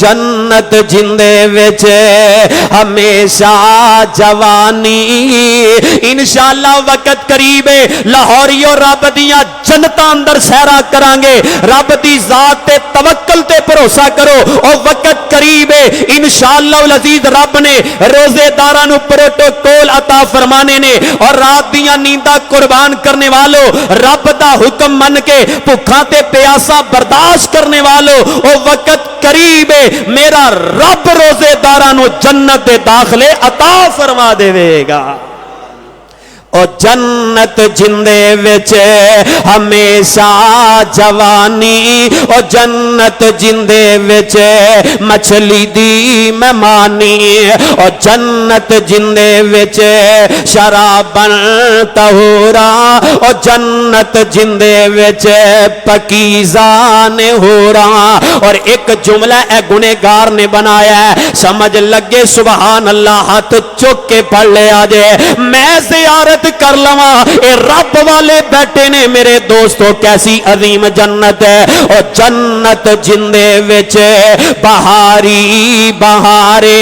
جنت جندے وچ ہمیشہ جوانی انشاءاللہ وقت قریب ہے لاہوریو رب دیاں جنتاں اندر سیرا کرانگے رب دی ذات تے توکل تے بھروسہ کرو اور وقت قریب ہے انشاءاللہ العزیز رب نے روزے دارانو پروٹوکول عطا فرمانے نے اور رات دیاں نیندہ قربان کرنے والوں رب دا حکم من کے بھوکھاں تے پیاسا برداشت کرنے والوں اور وقت قریب ہے میرا رب روزے دارانو جنت دے داخلے عطا فرما دے گا او جنت جندے وچ ہمیشہ جوانی او جنت جندے وچ مچھلی دی مہمانی او جنت جندے وچ شرابن طہورا او جنت جندے وچ پکیزان ہورا اور ایک جملہ اے گنہگار نے بنایا ہے سمجھ لگے سبحان اللہ ہاتھ چک کے پڑھ لے آجے میں زیارت کر لواں اے رب والے بیٹھے نے میرے دوستو کیسی عظیم جنت ہے اور جنت جندے وچ بہاری بہارے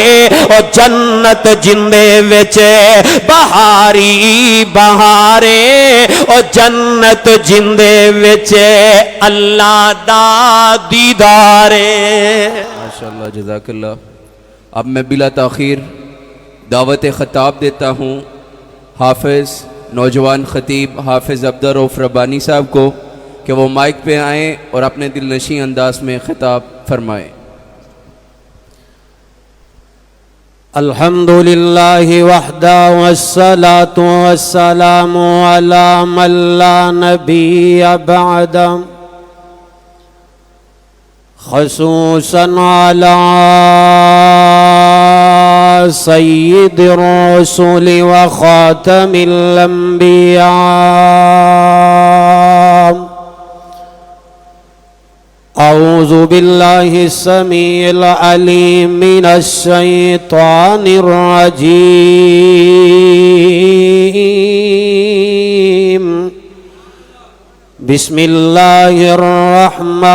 اور جنت جندے وچ بہاری بہارے اور جنت جندے وچ اللہ دا دیدارے ماشاءاللہ جزاک اللہ۔ اب میں بلا تاخیر دعوت خطاب دیتا ہوں حافظ نوجوان خطیب حافظ عبدالرؤف ربانی صاحب کو کہ وہ مائک پہ آئیں اور اپنے دل نشیں انداز میں خطاب فرمائیں۔ الحمدللہ وحدہ والصلاة والسلام علی من لا نبی بعد خصوصاً علی سید الرسول وخاتم الانبیاء اعوذ باللہ السمیع العلیم من الشیطان الرجیم بسم اللہ الرحمن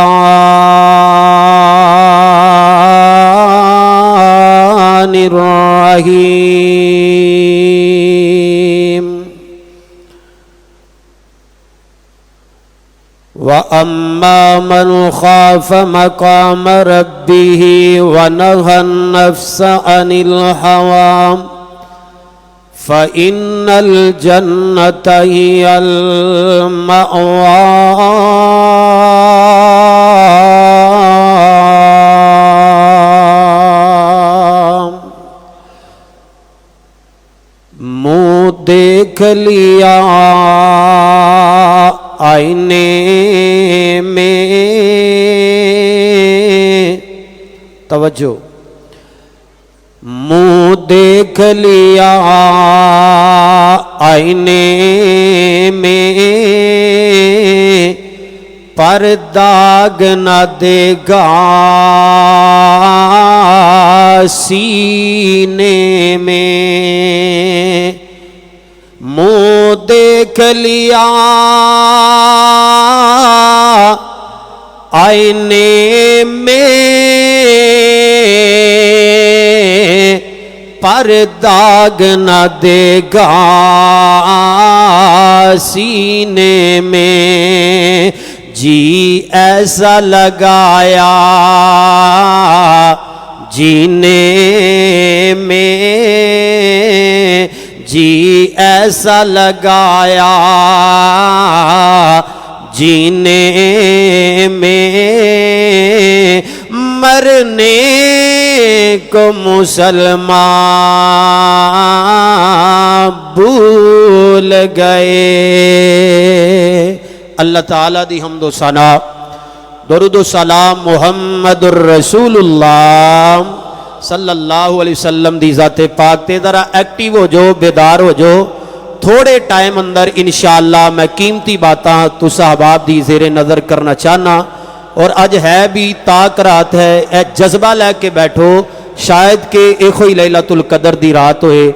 الرحیم وَأَمَّا مَنْ خَافَ مَقَامَ رَبِّهِ وَنَهَى النَّفْسَ عَنِ الْهَوَى فَإِنَّ الْجَنَّةَ هِيَ الْمَأْوَى منہ دیکھ لیا آئینے میں توجہ منہ دیکھ لیا آئینے میں پر داغ نہ دے گا سینے میں منہ دیکھ لیا آئینے میں پر داغ نہ دے گا سینے میں جی ایسا لگایا جینے میں جی ایسا لگایا جینے میں مرنے کو مسلمان بھول گئے۔ اللہ تعالیٰ دی حمد و ثنا درود و سلام محمد الرسول اللہ صلی اللہ علیہ وسلم دی ذات پاک تے ذرا ایکٹیو ہو جو بیدار ہو جو تھوڑے ٹائم اندر انشاءاللہ میں قیمتی باتاں تو صحاباب دی زیر نظر کرنا چاہنا اور اج ہے بھی تاک رات ہے اے جذبہ لے کے بیٹھو شاید کہ ایک ہوئی لیلۃ القدر دی رات ہوئے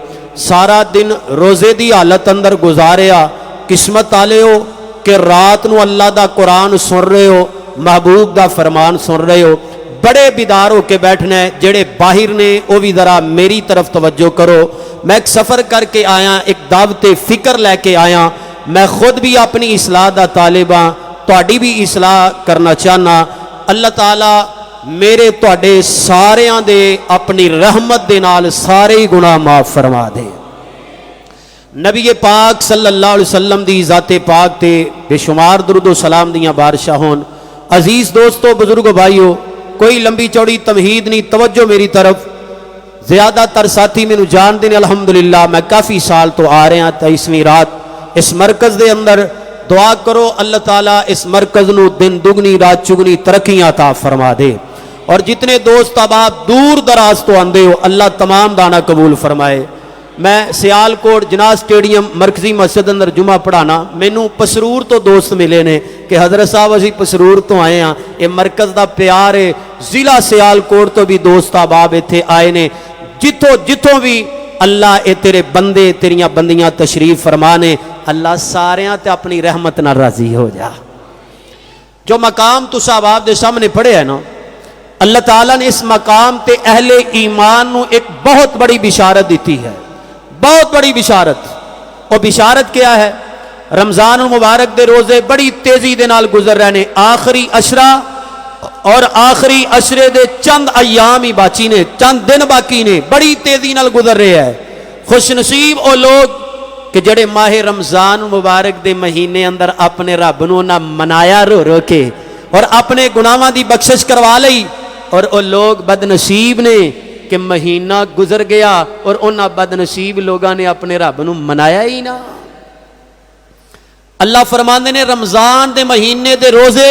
سارا دن روزے دی حالت اندر گزاریا قسمت آلے ہو کہ رات نو اللہ دا قرآن سن رہے ہو محبوب دا فرمان سن رہے ہو بڑے بیدار ہو کے بیٹھنا ہے. جڑے باہر نے وہ بھی ذرا میری طرف توجہ کرو. میں ایک سفر کر کے آیا, ایک دعوت فکر لے کے آیا. میں خود بھی اپنی اصلاح دا طالب ہاں, تہاڈی بھی اصلاح کرنا چاہنا. اللہ تعالی میرے تہاڈے ساریاں دے اپنی رحمت دے نال سارے ہی گناہ معاف فرما دے. نبی پاک صلی اللہ علیہ وسلم دی ذات پاک تے بے شمار درود و سلام دیاں بارشاں ہون. عزیز دوستو, بزرگو, بھائیو, کوئی لمبی چوڑی تمہید نہیں, توجہ میری طرف. زیادہ تر ساتھی میں جان دیں الحمدللہ. میں کافی سال تو آ رہے ہیں 23ویں رات اس مرکز دے اندر. دعا کرو اللہ تعالیٰ اس مرکز نو دن دگنی رات چگنی ترقیاں عطا فرما دے. اور جتنے دوست احباب دور دراز تو آندے ہو اللہ تمام دانا قبول فرمائے. میں سیال کوٹ جناح سٹیڈیم مرکزی مسجد اندر جمعہ پڑھانا. مینوں پسرور تو دوست ملے نے کہ حضرت صاحب اسی پسرور تو آئے ہیں, یہ مرکز دا پیار ہے. ضلع سیال کوٹ تو بھی دوست احباب ایتھے آئے نے. جتوں بھی اللہ اے تیرے بندے تیریاں بندیاں تشریف فرمانے, اللہ ساریاں تے اپنی رحمت نہ راضی ہو جا. جو مقام تو احباب دے سامنے پڑھے ہے نا, اللہ تعالیٰ نے اس مقام تے اہل ایمان نو ایک بہت بڑی بشارت دیتی ہے. بہت بڑی بشارت. اور بشارت کیا ہے؟ رمضان المبارک دے روزے بڑی تیزی دے نال گزر رہے نے. آخری عشرہ اور آخری عشرے دے چند ایام ہی باقی نے, چند دن باقی نے, بڑی تیزی نال گزر رہے ہیں. خوش نصیب او لوگ کہ جڑے ماہ رمضان مبارک دے مہینے اندر اپنے رب نو نہ منایا رو رو کے اور اپنے گناہاں دی بخشش کروا لئی. اور او لوگ بد نصیب نے کہ مہینہ گزر گیا اور انہاں بد نصیب لوگاں نے اپنے رب نو منایا ہی نہ. اللہ فرماندے نے رمضان دے مہینے دے روزے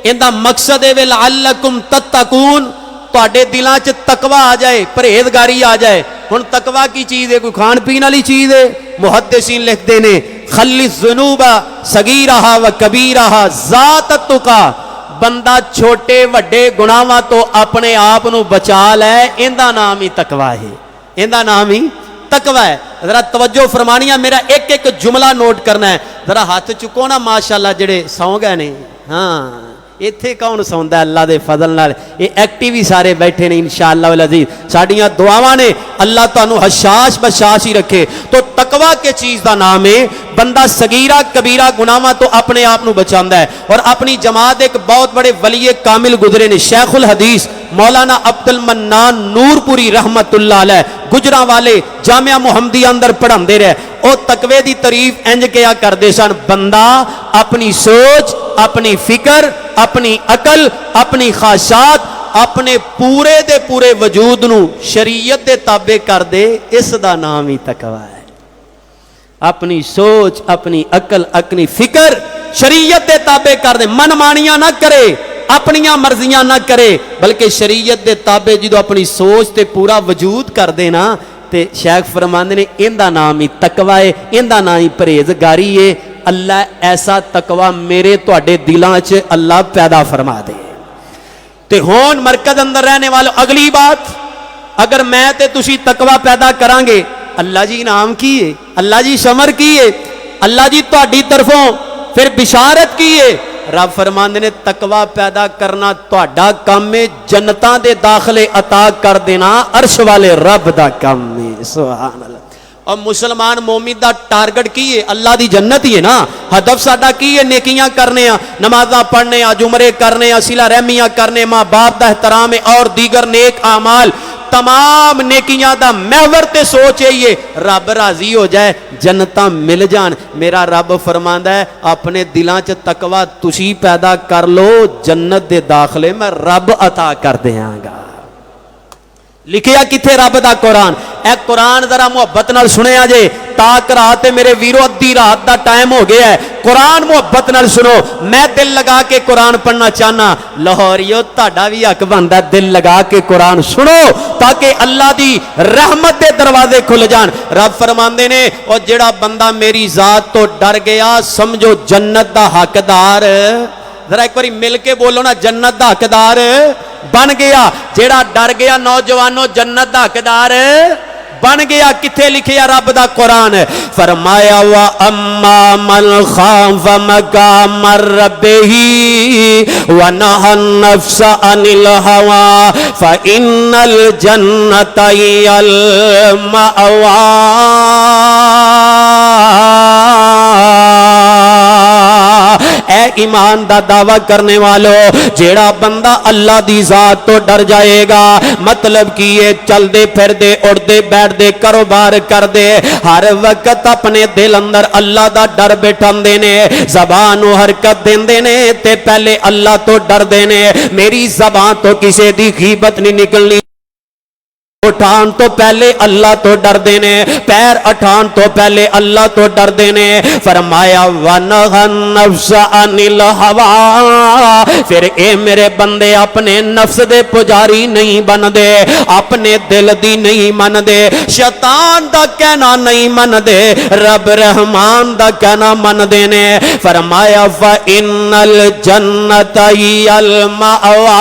اندہ مقصد ہے لعلکم تتقون, تواڈے دلاں چ تقوی آ جائے, پرہیزگاری آ جائے. ہن تقوی کی چیز ہے؟ کوئی کھان پین والی چیز ہے؟ محدثین لکھتے نے خلص ذنوب صغیرہا و کبیرہا ذات التقی, بندہ چھوٹے وڈے گناہاں تو اپنے آپ نو بچا لے, ایندا نام ہی تقوی ہے. ایندا نام ہی تقوی ہے. ذرا توجہ فرمانی ہے, میرا ایک ایک جملہ نوٹ کرنا ہے. ذرا ہاتھ چکو نا ماشاءاللہ جڑے سو گئے نے. ہاں ایتھے کون سوندا ہے اللہ دے فضل نال, یہ ایکٹیو ہی سارے بیٹھے نے انشاءاللہ العزیز. ساڈیاں دعاواں نے اللہ تانوں حشاش بشاش ہی رکھے. تو تقوی کے چیز دا نام ہے بندہ صغیرہ کبیرہ گناہاں تو اپنے آپ نو بچاندا ہے. اور اپنی جماعت ایک بہت بڑے ولی کامل گزرے نے, شیخ الحدیث مولانا عبد المنان نور پوری رحمت اللہ علیہ, گجراں والے جامعہ محمدیہ اندر پڑھاندے رہے. او تقوی دی تعریف انج کیا کردے سن, بندہ اپنی سوچ, اپنی فکر, اپنی عقل, اپنی خواہشات, اپنے پورے دے پورے وجود نو شریعت دے تابع کر دے, اس دا نام ہی تقوی ہے. اپنی سوچ, اپنی عقل, اپنی فکر شریعت دے تابع کر دے, من مانیاں نہ کرے, اپنیاں مرضیاں نہ کرے, بلکہ شریعت دے تابع جدو اپنی سوچ تے پورا وجود کر دے نا, تے شیخ فرماندے نے ایندا نام ہی تقوی ہے, ایندا نام ہی پرہیزگاری ہے. اللہ ایسا تقوی میرے تواڈے دلاں چ اللہ پیدا فرما دے. تے ہون مرکز اندر رہنے والوں اگلی بات, اگر میں تے تسی تقوی پیدا کران گے, اللہ جی انعام کی ہے, اللہ جی شمر کی ہے, اللہ جی تواڈی طرفوں پھر بشارت کی ہے. رب فرماندے نے تقوی پیدا کرنا تواڈا کام ہے, جنتاں دے داخلے عطا کر دینا عرش والے رب دا کام ہے. سبحان اللہ. اور مسلمان مومن دا ٹارگٹ کی ہے؟ اللہ دی جنت ہی ہے نا. ہدف ساڈا کی ہے؟ نیکیاں کرنے ہیں, نمازاں پڑھنے ہیں, جمعے کرنے ہیں, صلہ رحمیاں کرنے, ماں باپ دا احترام ہے اور دیگر نیک اعمال. تمام نیکیاں دا محور تے سوچ ہے رب راضی ہو جائے, جنتاں مل جان. میرا رب فرماندا ہے اپنے دلاں چ تقوی تسی پیدا کر لو, جنت دے داخلے میں رب عطا کر دیاں گا. لکھیا کتھے رب دا قرآن. اے قرآن ذرا محبت نال سنیا جے, تاک رات میرے ویرو ادھی رات دا ٹائم ہو گیا ہے, قرآن محبت نال سنو. میں دل لگا کے قرآن پڑھنا چاہنا, لاہوریو تہاڈا بھی حق بندا دل لگا کے قرآن سنو تاکہ اللہ دی رحمت دے دروازے کھل جان. رب فرماندے نے او جڑا بندہ میری ذات تو ڈر گیا سمجھو جنت دا حقدار. ذرا ایک باری مل کے بولو نا, جنت دا حقدار بن گیا. جیڑا ڈر گیا نوجوانوں جنت دا حقدار بن گیا کتھے لکھیا رب دا قرآن فرمایا وا اما من خاف مقام ربہ ونہى النفس عن الہوى فإن الجنة هي المأوى اے ایمان دا دعویٰ کرنے والو جیڑا بندہ اللہ دی ذات تو ڈر جائے گا مطلب کی یہ چل دے پھر دے اڑ دے بیٹھ دے کاروبار کر دے ہر وقت اپنے دل اندر اللہ دا ڈر بیٹھن دینے زبان و حرکت دین دینے تے پہلے اللہ تو ڈر دینے میری زبان تو کسی دی غیبت نہیں نکلنی اٹھان تو پہلے اللہ تو ڈر دینے پیر اٹھان تو پہلے اللہ تو ڈر دینے فرمایا وَنَهَى النَّفْسَ عَنِ الْهَوَىٰ پھر اے میرے بندے اپنے نفس دے پجاری نہیں بن دے اپنے دل دی نہیں من دے شیطان دا کہنا نہیں من دے رب رحمان دا کہنا من دینے فرمایا فَإِنَّ الْجَنَّةَ هِيَ الْمَأْوَىٰ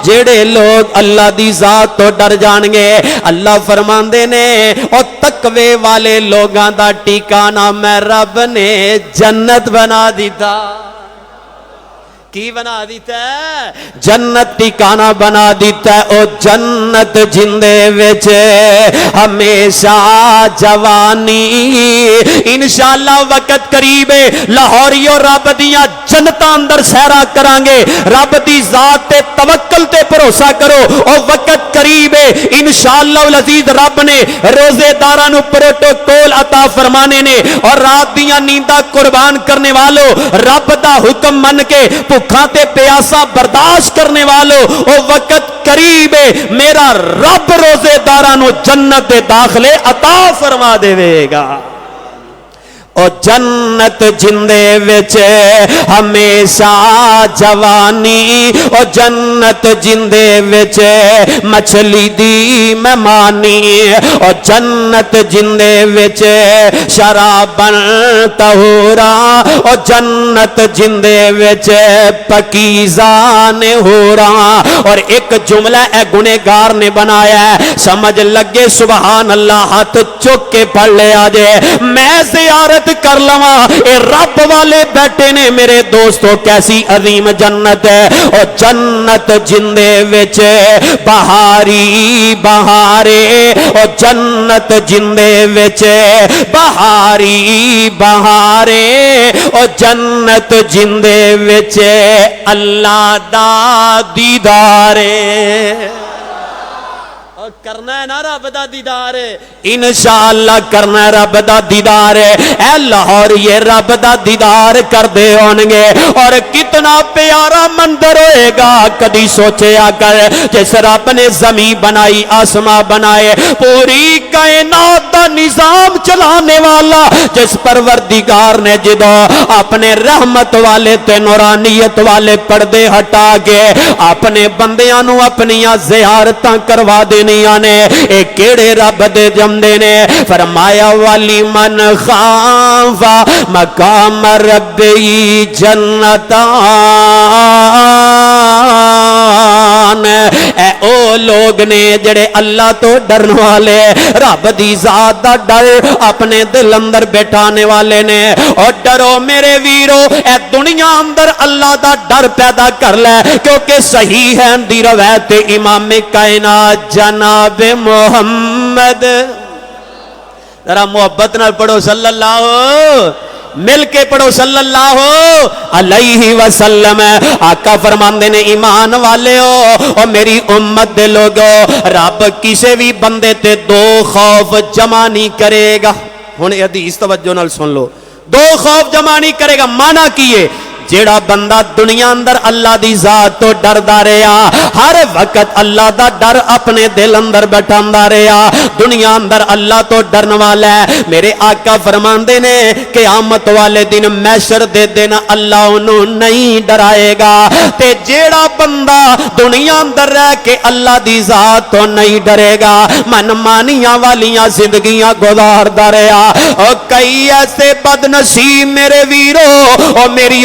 جڑے لوگ اللہ دی ذات تو ڈر جان گے اللہ فرماندے نے او تقوی والے لوگاں دا ٹھکانہ میں رب نے جنت بنا دیتا کی بنا دیتا ہے جنت ٹھکانہ بنا دیتا ہے او جنت جندے وچ ہمیشہ جوانی انشاءاللہ وقت قریب ہے لاہوریو رب دیاں جنتاں اندر سہرا کرانگے رب دی ذات تے توکل تے بھروسہ کرو او وقت قریب ہے انشاءاللہ العزیز رب نے روزے داراں نو پروٹوکول عطا فرمانے نے اور رات دیاں نینداں قربان کرنے والو رب دا حکم من کے کھاتے پیاسا برداشت کرنے والو او وقت قریب ہے میرا رب روزے دارانو جنت داخلے عطا فرما دے گا او جنت جندے وچ ہمیشہ جوانی او جنت جندے وچ مچھلی دی مہمانی او جنت جندے وچ شرابن طہورا او جنت جندے وچ پکیزان ہورا اور ایک جملہ اے گنہگار نے بنایا ہے سمجھ لگے سبحان اللہ ہاتھ چک کے پڑھ لے آجے میں زیارت کر لوا اے رب والے بیٹھے نے میرے دوستو کیسی عظیم جنت ہے او جنت جندے وچ بہاری بہارے او جنت جندے وچ بہاری بہارے او جنت جندے وچ اللہ دا دیدارے کرنا ہے نا رب دا دیدار انشاءاللہ کرنا ہے رب دا دیدار اے لاہور یہ رب دا دیدار کر دے ہونگے اور کتنا پیارا منظر ہوئے گا کدی سوچیا کر جس رب نے زمین بنائی آسمان بنائے پوری کائنات دا نظام چلانے والا جس پروردگار نے جدو اپنے رحمت والے تے نورانیت والے پردے ہٹا کے اپنے بندیاں اپنی زیارتاں کروا دینی نے اے کیڑے رب دے جمدے نے فرمایا والی من خاف مقام ربی جنتان اے او لوگ نے جڑے اللہ تو ڈرن والے رب دی ذات دا ڈر اپنے دل اندر بیٹھانے والے نے اور ڈرو میرے ویرو اے دنیا اندر اللہ دا ڈر پیدا کر لے کیونکہ صحیح ہے دی روایت امام کائنات جناب محمد ذرا محبت نال پڑھو صلی اللہ مل کے پڑھو صلی اللہ علیہ وسلم آقا فرماندے نے ایمان والے ہو اور میری امت دے لوگو رب کسے بھی بندے تے دو خوف جمع نہیں کرے گا ہن حدیث توجہ نال سن لو دو خوف جمع نہیں کرے گا معنی کیے جیڑا بندہ دنیا اندر اللہ دی ذات تو ڈر دا رہا ہر وقت اللہ دا ڈر اپنے دل اندر بیٹھان دا رہا دنیا اندر اللہ تو ڈرن والا ہے میرے آقا فرماندے نے قیامت والے دن محشر دے دن اللہ انہوں نہیں ڈرائے گا تے جیڑا بندہ دنیا اندر رہ کے اللہ دی ذات تو نہیں ڈرے گا من مانیاں والیاں زندگیاں گزار دا رہا اور کئی ایسے بد نصیب میرے ویرو اور میری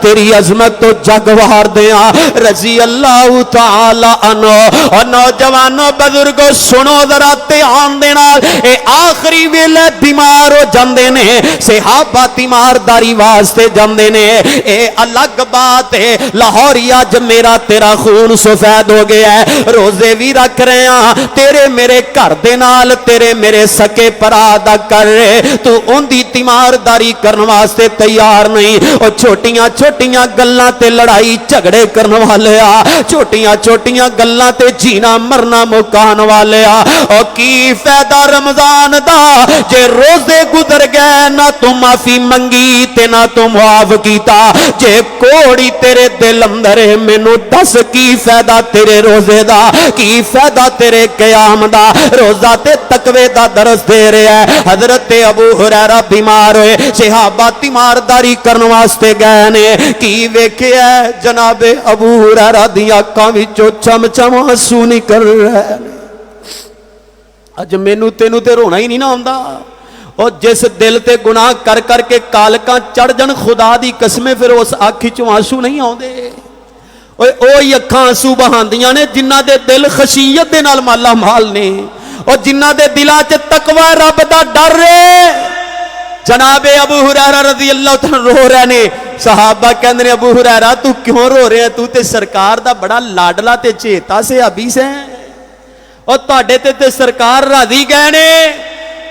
تیری عظمت تو جگ وار دیاں رضی اللہ تعالی عنہ۔ اور نوجوانوں بزرگوں سنو ذرا دھیان دے نال اے آخری ویلے بیمار ہو جاندے نے صحابہ تیمارداری واسطے جاندے نے اے الگ بات ہے لاہوری اج میرا تیرا خون سفید ہو گیا ہے روزے بھی رکھ رہے ہیں تیرے میرے گھر دے نال تیرے میرے سکے پرا دا کر رہے تو ان دی تیمارداری کرن واسطے تیار نہیں او چھوٹیاں چھوٹیاں گلاں تے لڑائی جھگڑے کرن والے آ چھوٹیاں چھوٹیاں گلاں تے جینا مرنا مکان والے آ او کی فائدہ رمضان دا جے روزے گزر گئے نہ تو معافی منگی تے نہ تو معاف کیتا جے کوڑی تیرے دل اندر مینوں دس کی فائدہ تیرے روزے دا کی فائدہ تیرے قیام دا روزہ تے تقوی دا درس دے رہا ہے حضرت ابو ہریرہ بیمار ہوئے صحابہ تیمارداری کرن واسطے گئے نے کی ویکھیا جناب ابو ہریرہ دی اکھاں وچوں چم چم آنسو نکل رہے نے اج مینوں تینوں تے رونا ہی نہیں نہ آندا اور جس دل تے گناہ کر کر کے کالکاں چڑھ جن خدا دی قسمیں پھر اس اکھ چوں آنسو نہیں آوندے اوہی اکھاں آنسو بہاندیاں نے جنہاں دے دل خشیت دے نال مالا مال نے اور جنہاں دے دلاں چ تقوی رب دا ڈر ہے جناب ابو ہریرہ رضی اللہ تعالی رو رہے نے صحابہ کہندے نے ابو ہریرہ تو کیوں رو رہے ہیں تو تے سرکار دا بڑا لاڈلا تے چیتا سے حبیس ہے اور تواڈے تے سرکار راضی گئے نے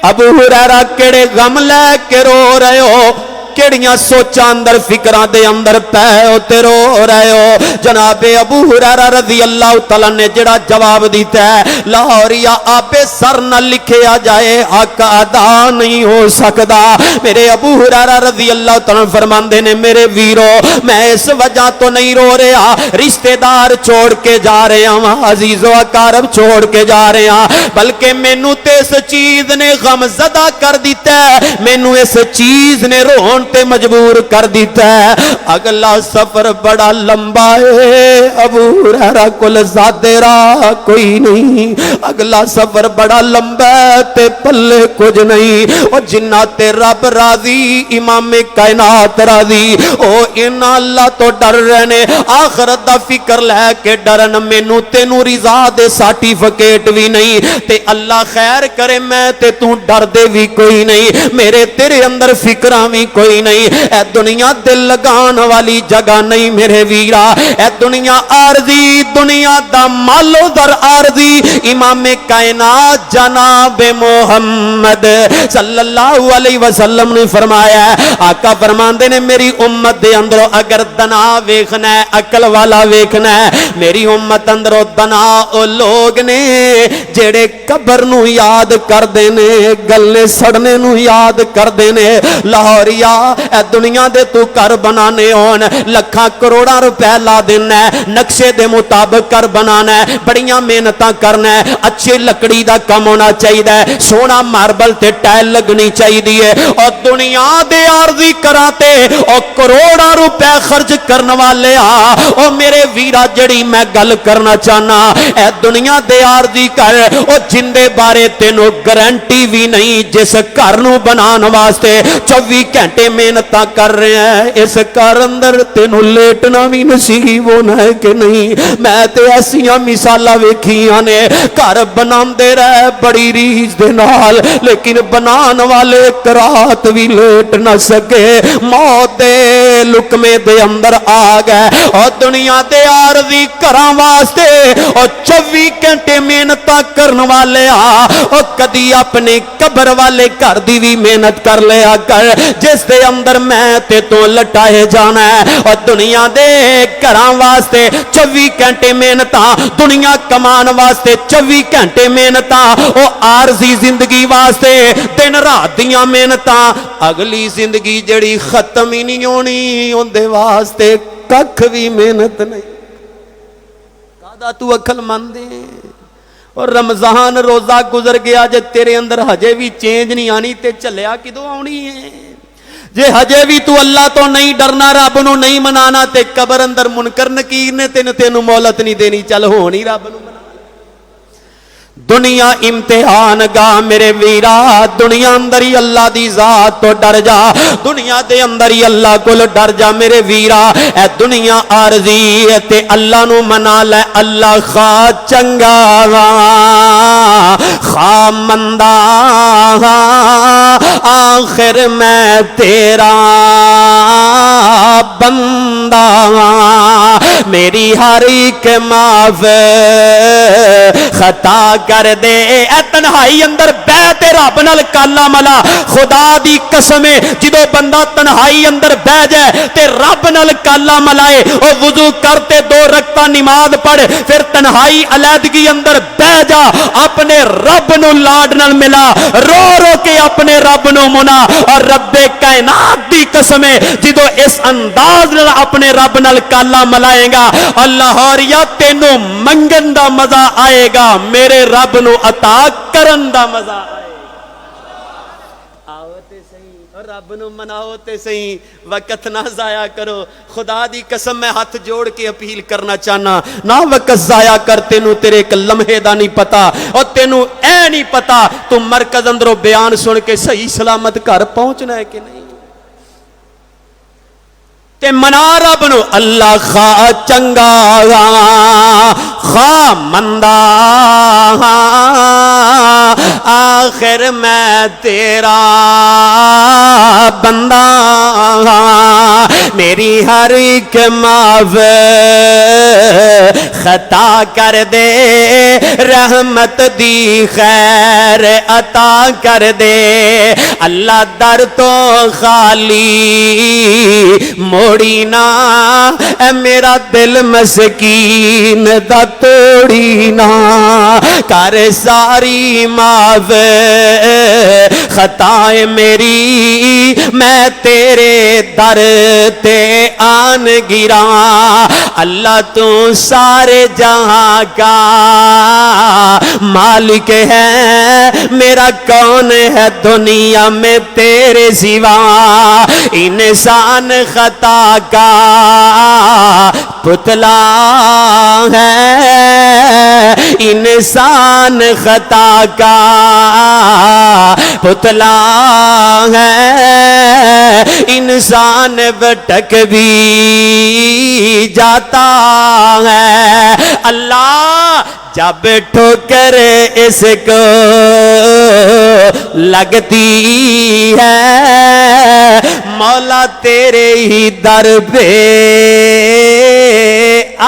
ابو ہریرہ کیڑے غم لے کے رو رہے ہو کیڑیاں سوچاں اندر فکراں دے اندر پے ہو تے رو رہے ہو جناب ابو ہریرہ رضی اللہ تعالی نے جڑا جواب دیتا ہے لاہوریا آپ سر نہ لکھیا جائے حق ادا نہیں ہو سکدا میرے ابو ہریرہ رضی اللہ تعالی فرماندے نے میرے ویرو میں اس وجہ تو نہیں رو رہا رشتہ دار چھوڑ کے جا رہے ہاں عزیز و اقارب چھوڑ کے جا رہے ہاں بلکہ مینوں تے اس چیز نے غم زدہ کر دیتا ہے مینوں اس چیز نے رون تے مجبور کر دیتا ہے اگلا سفر بڑا لمبا ہے ابو ہریرہ کول زیادہ راہ کوئی نہیں اگلا سفر بڑا لمبا ہے تے پلے کچھ نہیں اور جنہ تے رب راضی امام کائنات راضی او ان اللہ تو ڈر رہنے آخرت دا فکر لے کے ڈرن مینوں تینوں رضا دے سرٹیفکیٹ بھی نہیں تے اللہ خیر کرے میں تے تو ڈر دے بھی کوئی نہیں میرے تیرے اندر فکراں بھی کوئی نہیں اے دنیا دل لگان والی جگہ نہیں میرے ویرا اے دنیا عارضی دنیا دا مالو در عارضی امام کائنات جناب محمد صلی اللہ علیہ وسلم نے فرمایا ہے آقا فرماندے نے میری امت دے اندروں اگر دنا ویکھنا ہے عقل والا ویکھنا ہے میری امت اندروں دنا او لوگ نے جڑے قبر نو یاد کر دینے گلنے سڑنے نو یاد کر دینے لاہوریا اے دنیا دے تو کر بنانے ہون لکھاں کروڑاں روپے لا دینا ہے نقشے دے مطابق کر بنانا ہے بڑیاں محنتاں کرنا ہے اچھی لکڑی دا کم ہونا چاہیے سونا ماربل تے ٹائل لگنی چاہیے اور دنیا دے عارضی کراتے اور کروڑاں روپے خرچ کرنے والے او میرے ویرا جڑی میں گل کرنا چاہنا اے دنیا دے عارضی کر او جن دے بارے تینوں گارنٹی بھی نہیں جس گھر نو بنان واسطے 24 گھنٹے محنت کر رہے ہیں اس گھر اندر تینوں لیٹنا بھی نصیب ہونا ہے کہ نہیں میں تے ایسیاں مثالاں ویکھیاں نے گھر بناندے رہے بڑی ریج دے نال لیکن بنان والے رات بھی لیٹ نہ سکے موت دے لکمے دے اندر آ گئے اور دنیا دے عارضی گھراں واسطے اور 24 گھنٹے محنت کرن والے اور کدی اپنے قبر والے گھر دی بھی محنت کر لیا کر جس دے اندر میں تے تو لٹائے جانا ہے اور دنیا دے گھراں واسطے 24 گھنٹے محنتاں دنیا کمان واسطے 24 گھنٹے محنتاں او عارضی زندگی واسطے دن رات دیاں محنتاں اگلی زندگی جڑی ختم ہی نہیں ہونی اندے واسطے ککھ بھی محنت نہیں دادا تو عقل مند ہے اور رمضان روزہ گزر گیا جے تیرے اندر ہجے بھی چینج نہیں آنی تے چلیا کدوں آنی ہے جے ہجے بھی تو اللہ تو نہیں ڈرنا رب نو نہیں منانا تے قبر اندر منکر نکیر نے تینوں مہلت نہیں دینی چل ہونی رب نو منا دنیا امتحان گا میرے ویرا دنیا اندر ہی اللہ دی ذات تو ڈر جا دنیا دے اندر ہی اللہ کو ڈر جا میرے ویرا اے دنیا عارضی ہے تے اللہ نو منا لے اللہ خواہ چنگا خواہ مندا آخر میں تیرا بندہ میری ہر ایک معاف خطا کر دے اے تنہائی اندر بیٹھ رب نال کالا ملا خدا دی قسم جدو بندہ تنہائی اندر بیٹھ جائے تے رب نال کالا ملائے او وضو کرتے 2 رکعتاں نماز پڑھ پھر تنہائی علیحدگی اندر بیٹھ جا اپنے رب نو لاڈ نال ملا رو رو کے اپنے رب نو منا اور رب کائنات دی قسم جدو اس انداز نال اپنے رب نال کالا ملائے گا اللہ اور یا تینو منگن دا مزہ آئے گا میرے رب نو عطا کرن دا مزہ آئے گا آؤ تے صحیح اور رب نو مناؤ تے صحیح وقت نہ ضائع کرو خدا دی قسم میں ہاتھ جوڑ کے اپیل کرنا چاہنا نہ وقت ضائع کر تینو تیرے ایک لمحے دا نہیں پتا اور تینو اے نہیں پتا تو مرکز اندروں بیان سن کے صحیح سلامت گھر پہنچنا ہے کہ نہیں تے منا رب نو اللہ خواہ چنگا خواہ مندا آخر میں تیرا بندہ میری ہر ایک معاف خطا کر دے رحمت دی خیر عطا کر دے اللہ در تو خالی موڑی نا اے میرا دل مسکین دا توڑی نا کر ساری معاف خطائیں میری میں تیرے در تے آن گرا اللہ تو سارے جہاں کا مالک ہے میرا کون ہے دنیا میں تیرے سوا انسان خطا کا پتلا ہے انسان خطا کا پتلا ہے انسان بھٹک بھی جاتا ہے اللہ جب ٹھوکر اس کو لگتی ہے مولا تیرے ہی در پہ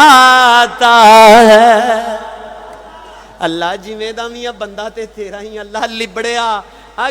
آتا ہے اللہ جی میں دا میاں بندہ تے تیرا ہی اللہ لبڑیا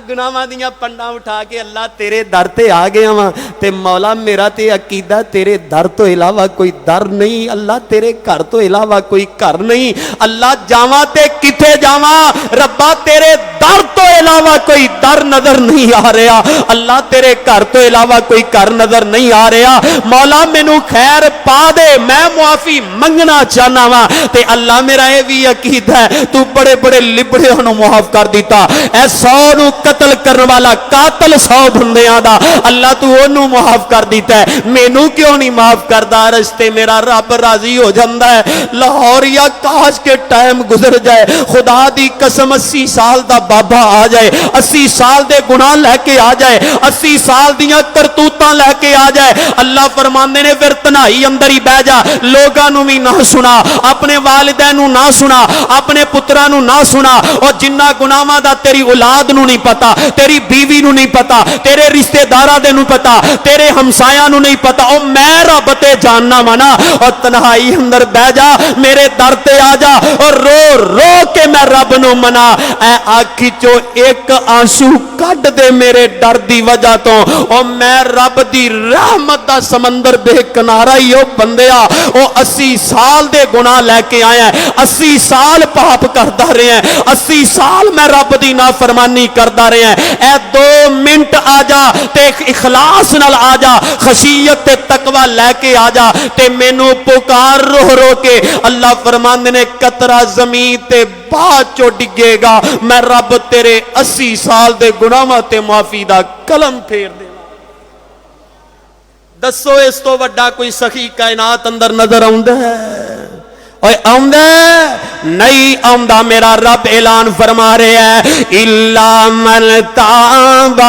گناہاں دیاں پنڈاں اٹھا کے اللہ تیرے در تے آ گیا ہاں تے مولا میرا تے عقیدہ تیرے در تو علاوہ کوئی در نہیں اللہ تیرے گھر تو علاوہ کوئی گھر نہیں اللہ جاواں تے کتے جاواں ربا تیرے در تو علاوہ کوئی در نظر نہیں آ رہا اللہ تیرے گھر تو علاوہ کوئی گھر نظر نہیں آ رہا مولا مینوں خیر پا دے میں معافی منگنا چاہنا وا تے اللہ میرا یہ بھی عقیدہ ہے تو بڑے بڑے لبڑے انہوں معاف کر دیتا اے 100 نو قتل کرنے والا قاتل 100 بندیاں دا اللہ تو انہوں معاف کر دیتا ہے مینوں کیوں نہیں معاف کردا رستے میرا رب راضی ہو جاندا ہے لاہور یا کاش کے ٹائم گزر جائے خدا دی قسم 80 سال دا بابا آ جائے 80 سال دے گناہ لے کے آ جائے 80 سال دیاں کرتوتاں لے کے آ جائے اللہ فرماندے نے پھر تنہائی اندر ہی بہ جا لوگاں نوں بھی نہ سنا اپنے والدین نوں نہ سنا اپنے پتراں نوں نہ سنا اور جنہ گناہاں دا تیری اولاد نوں نہیں پتا تیری بیوی نوں نہیں پتا تیرے رشتہ داراں دے نوں پتا تیرے ہمسایاں نوں نہیں پتا او میں رب تے جاننا منا اور تنہائی اندر بہ جا میرے در تے آ جا اور رو رو کے میں رب نوں منا اے آنکھی چو ایک آنسو کڈ دے میرے ڈر دی وجہ تو او میں رب دی رحمت دا سمندر بے کنارہ ہی او بندیا او 80 سال دے گناہ لے کے آیا ہے 80 سال پاپ کردا رہے ہیں 80 سال میں رب دی نافرمانی کردا رہے ہیں اے 2 منٹ آ جا تے اخلاص نال آ جا خشیت تے تقوی لے کے آ جا تے مینوں پکار رو رو کے اللہ فرماندے نے قطرہ زمین تے بعد چو ڈگے گا میں رب تیرے 80 سال دے گناہاں تے معافی دا قلم پھیر دے دسو اس تو وڈا کوئی سخی کائنات اندر نظر آوندا ہے اوے آوندا نہیں آوندا میرا رب اعلان فرما رہا ہے الا من تاب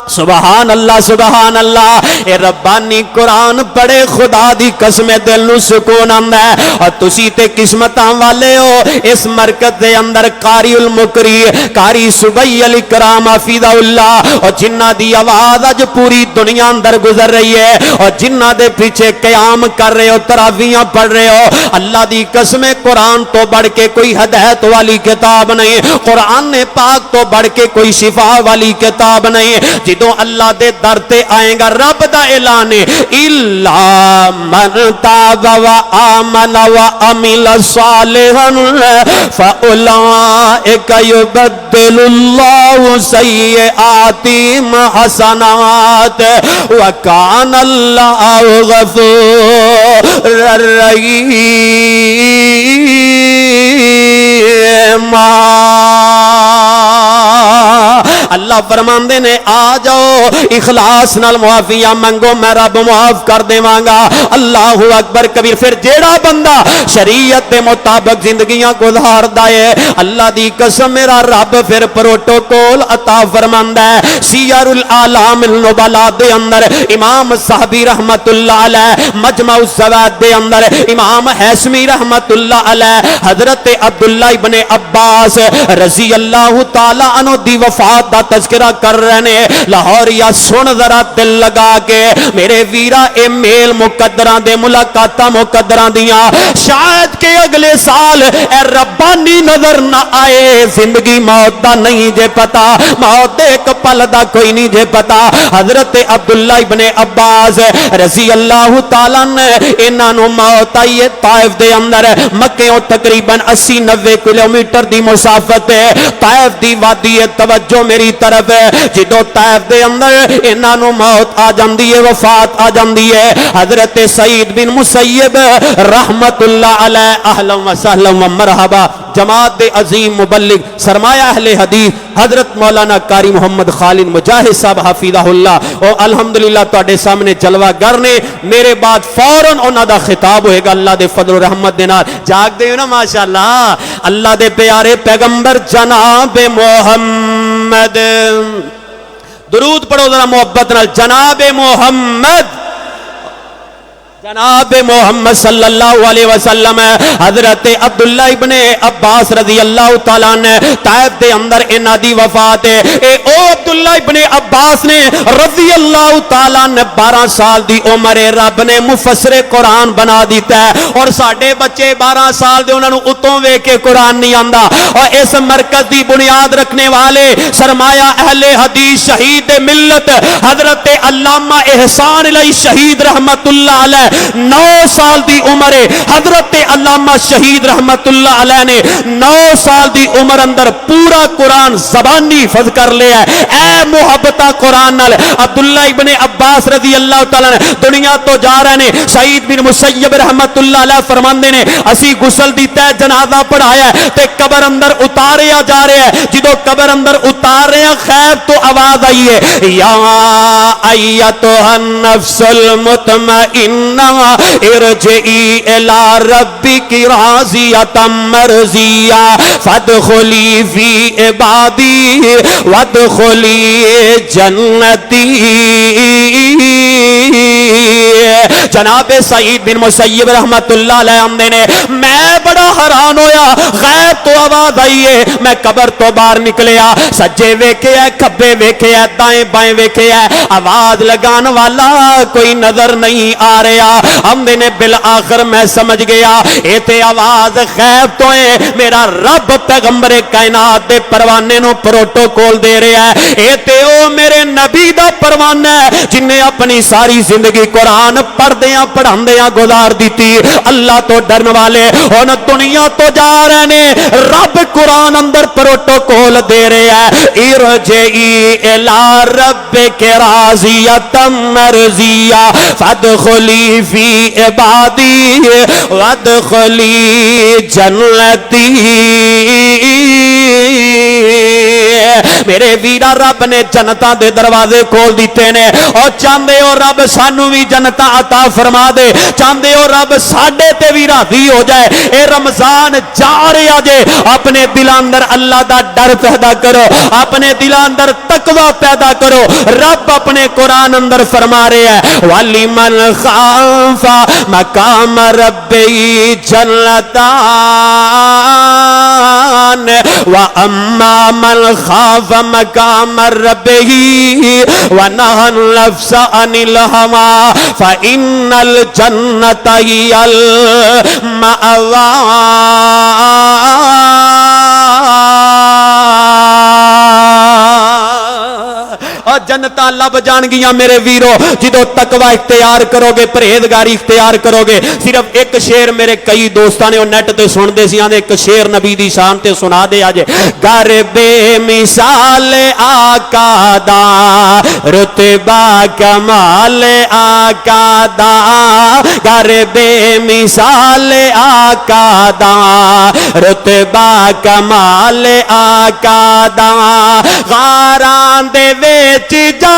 سبحان اللہ سبحان اللہ اے ربانی قرآن پڑھے خدا دی قسم دل نو سکون آندا ہے اور تسی تے قسمتاں والے ہو اس مرکز دے اندر قاری المقری قاری سبی علی کرام حفظہ اللہ اور جنہ دی آواز اج پوری دنیا اندر گزر رہی ہے اور جنہ دے پیچھے قیام کر رہے ہو تراویحاں پڑھ رہے ہو اللہ دی قسم قرآن تو بڑھ کے کوئی ہدایت والی کتاب نہیں قرآن پاک تو بڑھ کے کوئی شفا والی کتاب نہیں جدوں اللہ دے در تے آئیں گا رب دا اعلان الا من تاب و آمن و عمل صالحا فاولئک یبدل اللہ سیئاتہم حسنات وکان اللہ غفورا رحیما اللہ فرماندے نے آ جاؤ اخلاص نال معافیاں منگو میں رب معاف کر دیواں گا اللہ اکبر کبیر پھر جیڑا بندہ شریعت دے مطابق زندگیاں گزاردا ہے اللہ دی قسم میرا رب پھر پروٹوکول عطا فرماندا ہے سیر الاعلام النبلاء دے اندر امام صحابی رحمت اللہ علیہ مجمع الزوائد دے اندر امام حیثمی رحمت اللہ علیہ حضرت عبداللہ ابن عباس رضی اللہ تعالی عنہ دی وفات دا تذکرہ کر رہے ہیں لاہوریا سن ذرا دل لگا کے میرے ویرا اے میل مقدران دے ملاقاتاں مقدران دیاں شاید کہ اگلے سال اے ربانی نظر نہ آئے زندگی موت دا نہیں جے پتا موت ایک پل دا کوئی نہیں جے پتا حضرت عبداللہ ابن عباس رضی اللہ تعالیٰ نے انہاں نو موت آئی ہے طائف دے اندر مکہ تقریباً 80-90 کلومیٹر دی مسافت ہے طائف دی وادی توجہ میری طرف ہے جدو طائف دے اندر انہاں نو موت آ جاندی ہے وفات آ جاندی ہے حضرت سعید بن مسیب رحمت اللہ علیہ اہلا و سہلا و مرحبا جماعت دے عظیم مبلغ سرمایہ اہل حدیث حضرت مولانا قاری محمد خالد مجاہد صاحب حفظہ اللہ اور الحمدللہ تواڈے سامنے جلوہ گر نے میرے بعد فوراً انہاں دا خطاب ہوئے گا اللہ دے فضل و رحمت دے نال جاگ دے نا ماشاءاللہ اللہ دے پیارے پیغمبر جناب محمد درود پڑھو ذرا محبت نال جناب محمد جناب محمد صلی اللہ علیہ وسلم حضرت عبداللہ ابن عباس رضی اللہ تعالیٰ نے طائف دے اندر انہاں دی وفات ہے اے او عبداللہ ابن عباس نے رضی اللہ تعالیٰ نے 12 سال دی عمر رب نے مفسر قرآن بنا دیتا ہے اور ساڑھے بچے 12 سال دے انہوں نے اتوں وے کے قرآن نہیں آندہ اور اس مرکز دی بنیاد رکھنے والے سرمایہ اہل حدیث شہید ملت حضرت علامہ احسان علیہ شہید رحمت اللہ علیہ 9 سال دی عمر حضرت علامہ شہید رحمت اللہ علیہ نے 9 سال دی عمر اندر پورا قرآن زبانی حفظ کر لیا ہے اے محبتہ قرآن نال عبداللہ ابن عباس رضی اللہ تعالیٰ نے دنیا تو جا رہے ہیں سعید بن مسیب رحمت اللہ علیہ فرماندے نے اسی غسل دیتا ہے جنازہ پڑھایا ہے تے قبر اندر اتاریا جا رہے ہیں جدو قبر اندر اتار رہے ہیں خیر تو آواز آئی ہے یا ایتھا النفس المطمئنہ ارجعی الی ربک راضیۃ مرضیہ فادخلی فی عبادی وادخلی جنتی جناب سعید بن مسیب رحمت اللہ علیہ آمدے نے میں بڑا حیران ہویا غیب تو آواز آئی ہے میں قبر تو باہر نکلیا سجے ویکھے ہے کھبے ویکھے ہے دائیں بائیں ویکھے ہے آواز لگان والا کوئی نظر نہیں آ رہا آمدے نے بالآخر میں سمجھ گیا ایتے آواز غیب تو ہے میرا رب پیغمبر کائنات دے پروانے نو پروٹوکول دے رہا ہے ایتے او میرے نبی دا پروانا ہے جن نے اپنی ساری زندگی قرآن پڑھ دیاں پڑھان دیاں گزار دیتی اللہ تو ڈرن والے ان دنیا تو جا رہے ہیں رب قرآن اندر پروٹوکول دے رہے ہیں ارجعی الی ربک راضیۃ مرضیہ فادخلی فی عبادی وادخلی جنتی میرے ویرا رب نے جنتاں دے دروازے کھول دیتے نے اور چاہندے ہو رب سانو بھی جنتاں عطا فرما دے چاہندے ہو رب ساڈے تے بھی راضی ہو جائے اے رمضان جا رہا جے اپنے دل اندر اللہ دا ڈر پیدا کرو اپنے دل اندر تقوی پیدا کرو رب اپنے قرآن اندر فرما رہے ہیں وَلِمَنْ خَافَ مَقَامَ رَبِّهِ جَنَّتَانِ وَأَمَّا مَنْ خَافَ مَقَامَ رَبِّهِ وَنَهَى النَّفْسَ عَنِ الْهَوَى فَإِنَّ الْجَنَّةَ هِيَ الْمَأْوَى اور جنتاں لب جان گیاں میرے ویرو جدو تقوی اختیار کرو گے پرہیزگاری اختیار کرو گے صرف ایک شعر میرے کئی دوستاں نے وہ نیٹ تے سن دے سی آندے ایک شعر نبی دی شان تے سنا دے اج گھر بے مثال آقا دا رتبہ کمال آقا دا گھر بے مثال آقا دا رتبہ کمال آقا دا غاراں دے وچ جا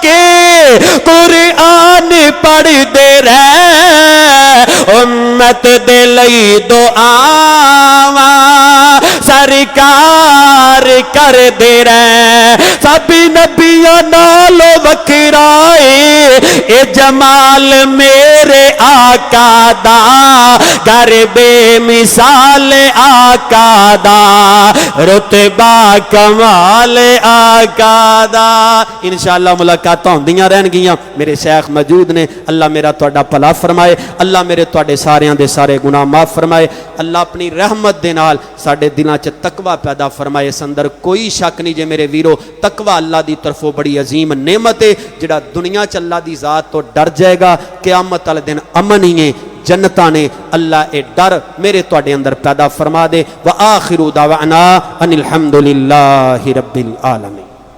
کے قرآن پڑھ دے رہے امت دے لئی دعاواں سرکار کر دے رہے سب نبیاں نالو وکھرائے اے جمال میرے آقا دا گھر بے مثال آقا دا رتبہ کمال آقا دا انشاءاللہ ملاقاتاں ہوندیاں رہن گیاں میرے شیخ موجود نے اللہ میرا تہاڈا بھلا فرمائے اللہ میرے تہاڈے ساریاں دے سارے گناہ معاف فرمائے اللہ اپنی رحمت دے نال ساڈے دلاں چ تقوی پیدا فرمائے اس اندر کوئی شک نہیں جے میرے ویرو تقوی اللہ دی طرفوں بڑی عظیم نعمت ہے جڑا دنیا چ اللہ دی ذات تو ڈر جائے گا قیامت والے دن امن ہی ہے جنتاں نے اللہ اے ڈر میرے تواڈے اندر پیدا فرما دے وآخر دعوانا ان الحمدللہ رب العالمین